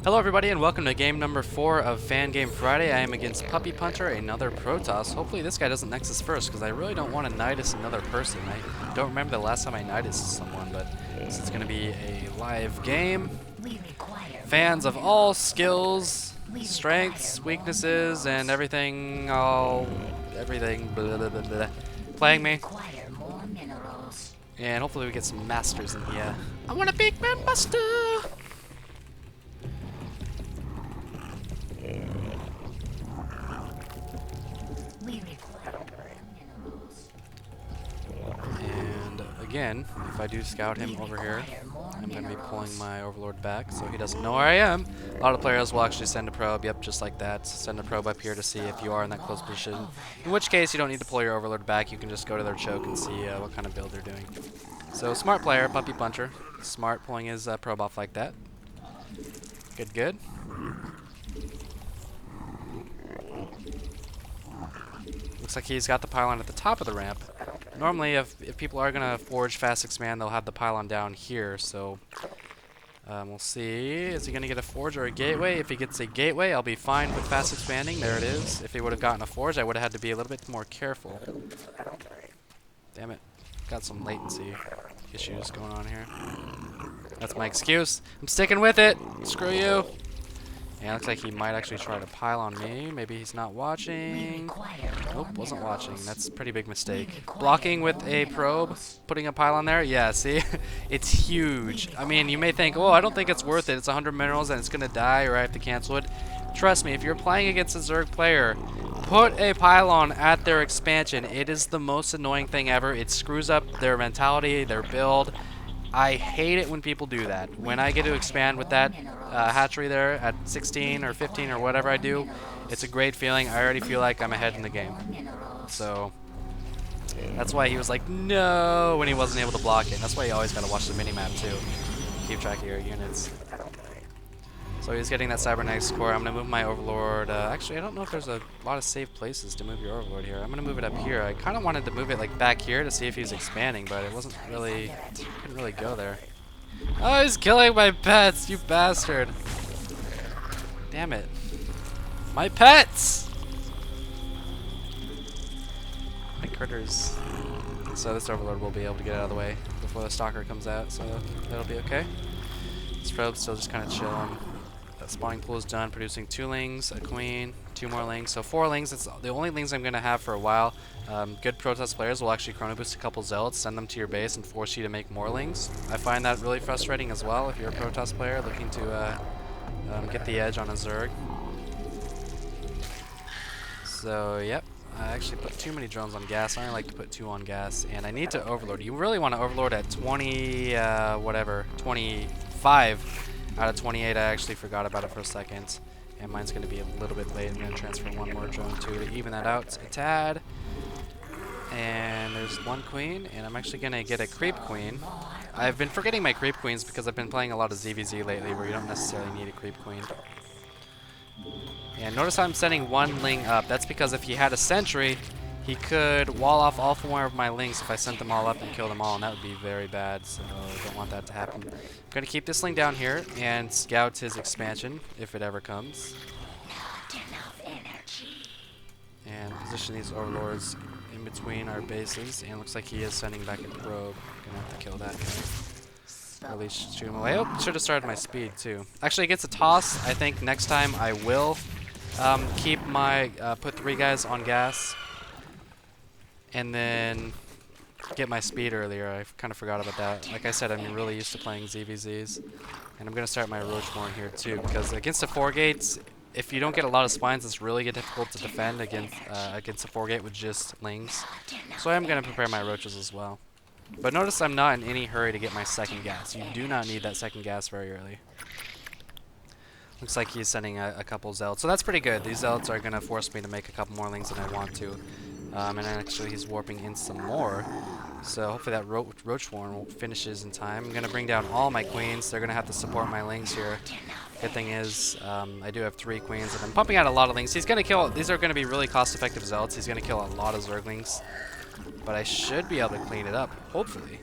Hello everybody and welcome to game number 4 of Fan Game Friday. I am against Puppy Punter, another Protoss. Hopefully this guy doesn't Nexus first, because I really don't want to Nidus another person. I don't remember the last time I Nidus someone, but this is going to be a live game. Fans of all skills, strengths, weaknesses, and everything, blah, blah, blah, blah, playing me. And hopefully we get some masters in here. I want a big man master! And again, if I do scout him over here, I'm going to be pulling my Overlord back so he doesn't know where I am. A lot of players will actually send a probe, yep, just like that. Send a probe up here to see if you are in that close position. In which case, you don't need to pull your Overlord back. You can just go to their choke and see what kind of build they're doing. So, smart player, Puppy Puncher. Smart pulling his probe off like that. Good, good. Looks like he's got the pylon at the top of the ramp. Normally, if people are going to forge fast expand, they'll have the pylon down here, so we'll see. Is he going to get a forge or a gateway? If he gets a gateway, I'll be fine with fast expanding. There it is. If he would have gotten a forge, I would have had to be a little bit more careful. Damn it. Got some latency issues going on here. That's my excuse. I'm sticking with it. Screw you. Yeah, looks like he might actually try to pile on me. Maybe he's not watching. Nope, wasn't watching. That's a pretty big mistake. Blocking with a probe, putting a pylon there. Yeah, see? It's huge. I mean, you may think, oh, I don't think it's worth it. It's 100 minerals and it's going to die or I have to cancel it. Trust me, if you're playing against a Zerg player, put a pylon at their expansion. It is the most annoying thing ever. It screws up their mentality, their build. I hate it when people do that. When I get to expand with that hatchery there at 16 or 15 or whatever I do, it's a great feeling. I already feel like I'm ahead in the game. So that's why he was like, no, when he wasn't able to block it. And that's why you always got to watch the minimap too. Keep track of your units. So he's getting that cybernetics core. I'm going to move my Overlord. Actually, I don't know if there's a lot of safe places to move your Overlord here. I'm going to move it up here. I kind of wanted to move it like back here to see if he's expanding, but it wasn't really, couldn't really go there. Oh, he's killing my pets, you bastard. Damn it. My pets! My critters. So this Overlord will be able to get out of the way before the Stalker comes out, so that'll be okay. This probe's still just kind of chilling. That spawning pool is done, producing 2 lings, a queen, 2 more lings. So 4 lings, it's the only lings I'm going to have for a while. Good Protoss players will actually chrono boost a couple zealots, send them to your base, and force you to make more lings. I find that really frustrating as well if you're a Protoss player looking to get the edge on a Zerg. So, yep. I actually put too many drones on gas. I only like to put 2 on gas, and I need to overlord. You really want to overlord at 20, 25 out of 28. I actually forgot about it for a second, and mine's going to be a little bit late. I'm going to transfer 1 more drone too to even that out a tad. And there's 1 queen, and I'm actually going to get a creep queen. I've been forgetting my creep queens because I've been playing a lot of ZVZ lately where you don't necessarily need a creep queen. And notice how I'm sending 1 ling up. That's because if he had a sentry, he could wall off all 4 of my lings if I sent them all up and killed them all, and that would be very bad, so I don't want that to happen. I'm going to keep this ling down here and scout his expansion, if it ever comes. And position these overlords in between our bases, and it looks like he is sending back a probe. Gonna have to kill that guy. Or at least shoot him away. Oh, should have started my speed too. Actually, against a toss, I think next time I will keep my put 3 guys on gas, and then get my speed earlier. I kind of forgot about that. Like I said, I'm really used to playing ZVZs, and I'm gonna start my Roachborn here too because against the 4 gates, if you don't get a lot of spines, it's really difficult to defend against a 4 gate with just lings. So I am gonna prepare my roaches as well. But notice I'm not in any hurry to get my 2nd gas. You do not need that 2nd gas very early. Looks like he's sending a couple zealots. So that's pretty good. These zealots are going to force me to make a couple more lings than I want to. And actually he's warping in some more. So hopefully that Roachborn finishes in time. I'm going to bring down all my queens. They're going to have to support my lings here. Good thing is I do have 3 queens. And I'm pumping out a lot of lings. He's going to kill... These are going to be really cost-effective zealots. He's going to kill a lot of Zerglings. But I should be able to clean it up, hopefully.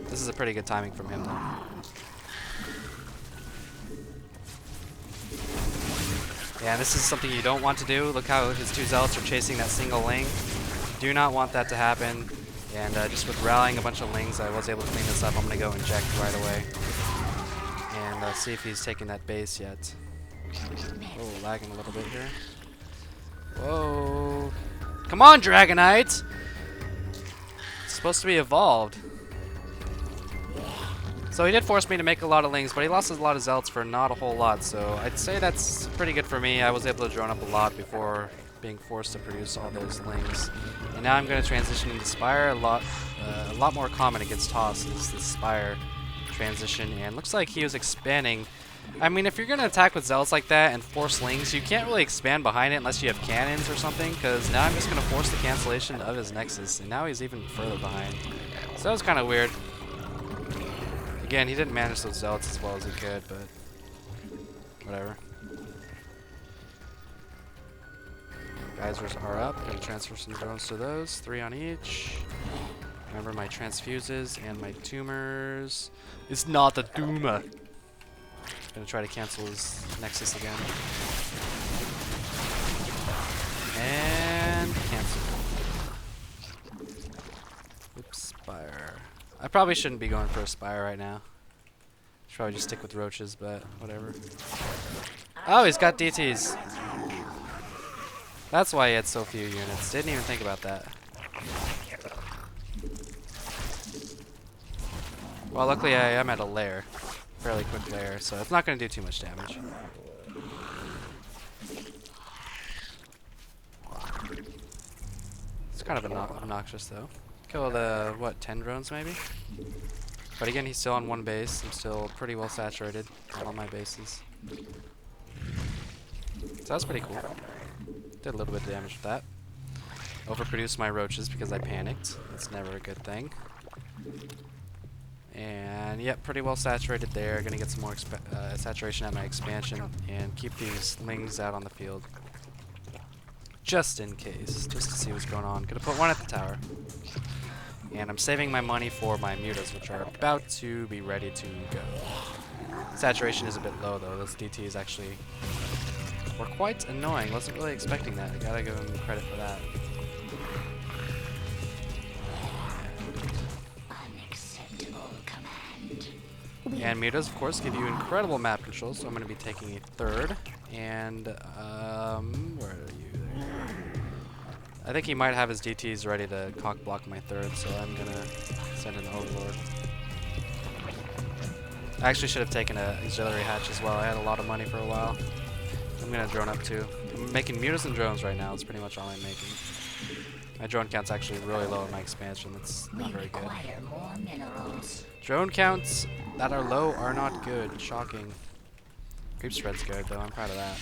This is a pretty good timing from him, though. Yeah, this is something you don't want to do. Look how his two zealots are chasing that single ling. Do not want that to happen. And just with rallying a bunch of lings, I was able to clean this up. I'm going to go inject right away. And see if he's taking that base yet. Oh, lagging a little bit here. Whoa. Come on, Dragonite! It's supposed to be evolved. So he did force me to make a lot of lings, but he lost a lot of zealots for not a whole lot, so I'd say that's pretty good for me. I was able to drone up a lot before being forced to produce all those lings. And now I'm going to transition into Spire. A lot more common it gets tossed is the Spire transition, and looks like he was expanding. I mean, if you're going to attack with zealots like that and force lings, you can't really expand behind it unless you have cannons or something, because now I'm just going to force the cancellation of his Nexus, and now he's even further behind. So that was kind of weird. Again, he didn't manage those zealots as well as he could, but whatever. Geysers are up. Gonna transfer some drones to those. 3 on each. Remember my transfuses and my tumors. It's not a tumor. Gonna try to cancel his Nexus again. And cancel. Oops, Spire. I probably shouldn't be going for a Spire right now. Should probably just stick with roaches, but whatever. Oh, he's got DTs. That's why he had so few units. Didn't even think about that. Well, luckily I am at a lair. Fairly quick lair, so it's not going to do too much damage. It's kind of obnoxious though. Kill the, what, 10 drones maybe? But again, he's still on one base. I'm still pretty well saturated on all my bases. So that's pretty cool. Did a little bit of damage with that. Overproduced my roaches because I panicked. That's never a good thing. And yep, pretty well saturated there. Gonna get some more saturation at my expansion and keep these lings out on the field. Just in case, just to see what's going on. Gonna put one at the tower. And I'm saving my money for my mutas, which are about to be ready to go. Saturation is a bit low though. Those DTs actually were quite annoying. Wasn't really expecting that. I gotta give him credit for that. And mutas, of course, give you incredible map control, so I'm going to be taking a third. And, where are you? There you are. I think he might have his DTs ready to cock block my third, so I'm going to send an Overlord. I actually should have taken an auxiliary hatch as well. I had a lot of money for a while. I'm going to drone up too. I'm making mutas and drones right now. That's pretty much all I'm making. My drone count's actually really low in my expansion. That's not very good. Drone counts that are low are not good. Shocking. Creep spread's good though. I'm proud of that.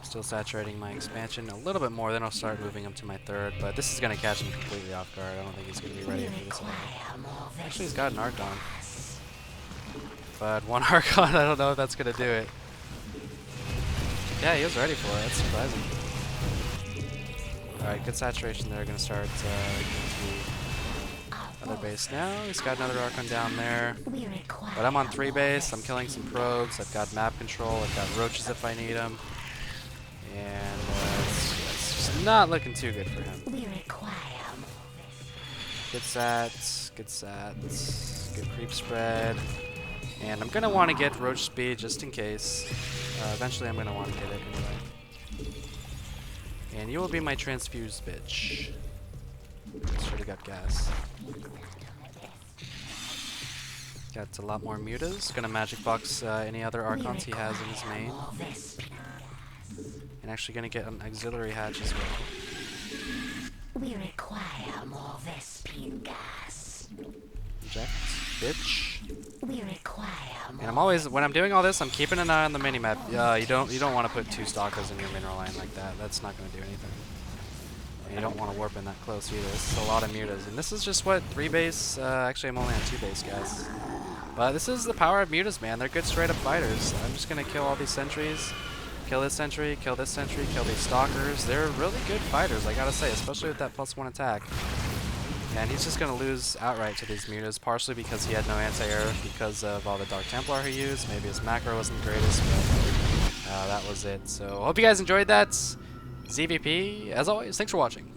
Still saturating my expansion a little bit more. Then I'll start moving him to my third. But this is gonna catch him completely off guard. I don't think he's gonna be ready for this one. Actually, he's got an Archon. But one Archon, I don't know if that's gonna do it. Yeah, he was ready for it. That's surprising. Alright, good saturation there. Gonna start going to other base now. He's got another Archon down there. But I'm on 3 base. I'm killing some probes. I've got map control. I've got roaches if I need them. And it's just not looking too good for him. Good sats. Good sats. Good creep spread. And I'm gonna want to get roach speed just in case. Eventually I'm gonna want to get it anyway. And you will be my transfused bitch. Should have got gas. Got a lot more mutas. Gonna magic box any other Archons he has in his main. And actually gonna get an auxiliary hatch as well. We require more Vespine gas. Inject, bitch. We require more. And I'm always, when I'm doing all this, I'm keeping an eye on the minimap. You don't want to put 2 stalkers in your mineral line like that. That's not going to do anything. And you don't want to warp in that close either. This is a lot of mutas. And this is just what, 3 base? Actually, I'm only on 2 base, guys. But this is the power of mutas, man. They're good straight up fighters. I'm just going to kill all these sentries. Kill this sentry, kill this sentry, kill these stalkers. They're really good fighters, I gotta say, especially with that +1 attack. And he's just going to lose outright to these mutas, partially because he had no anti-air because of all the Dark Templar he used. Maybe his macro wasn't the greatest, but that was it. So hope you guys enjoyed that. ZVP, as always, thanks for watching.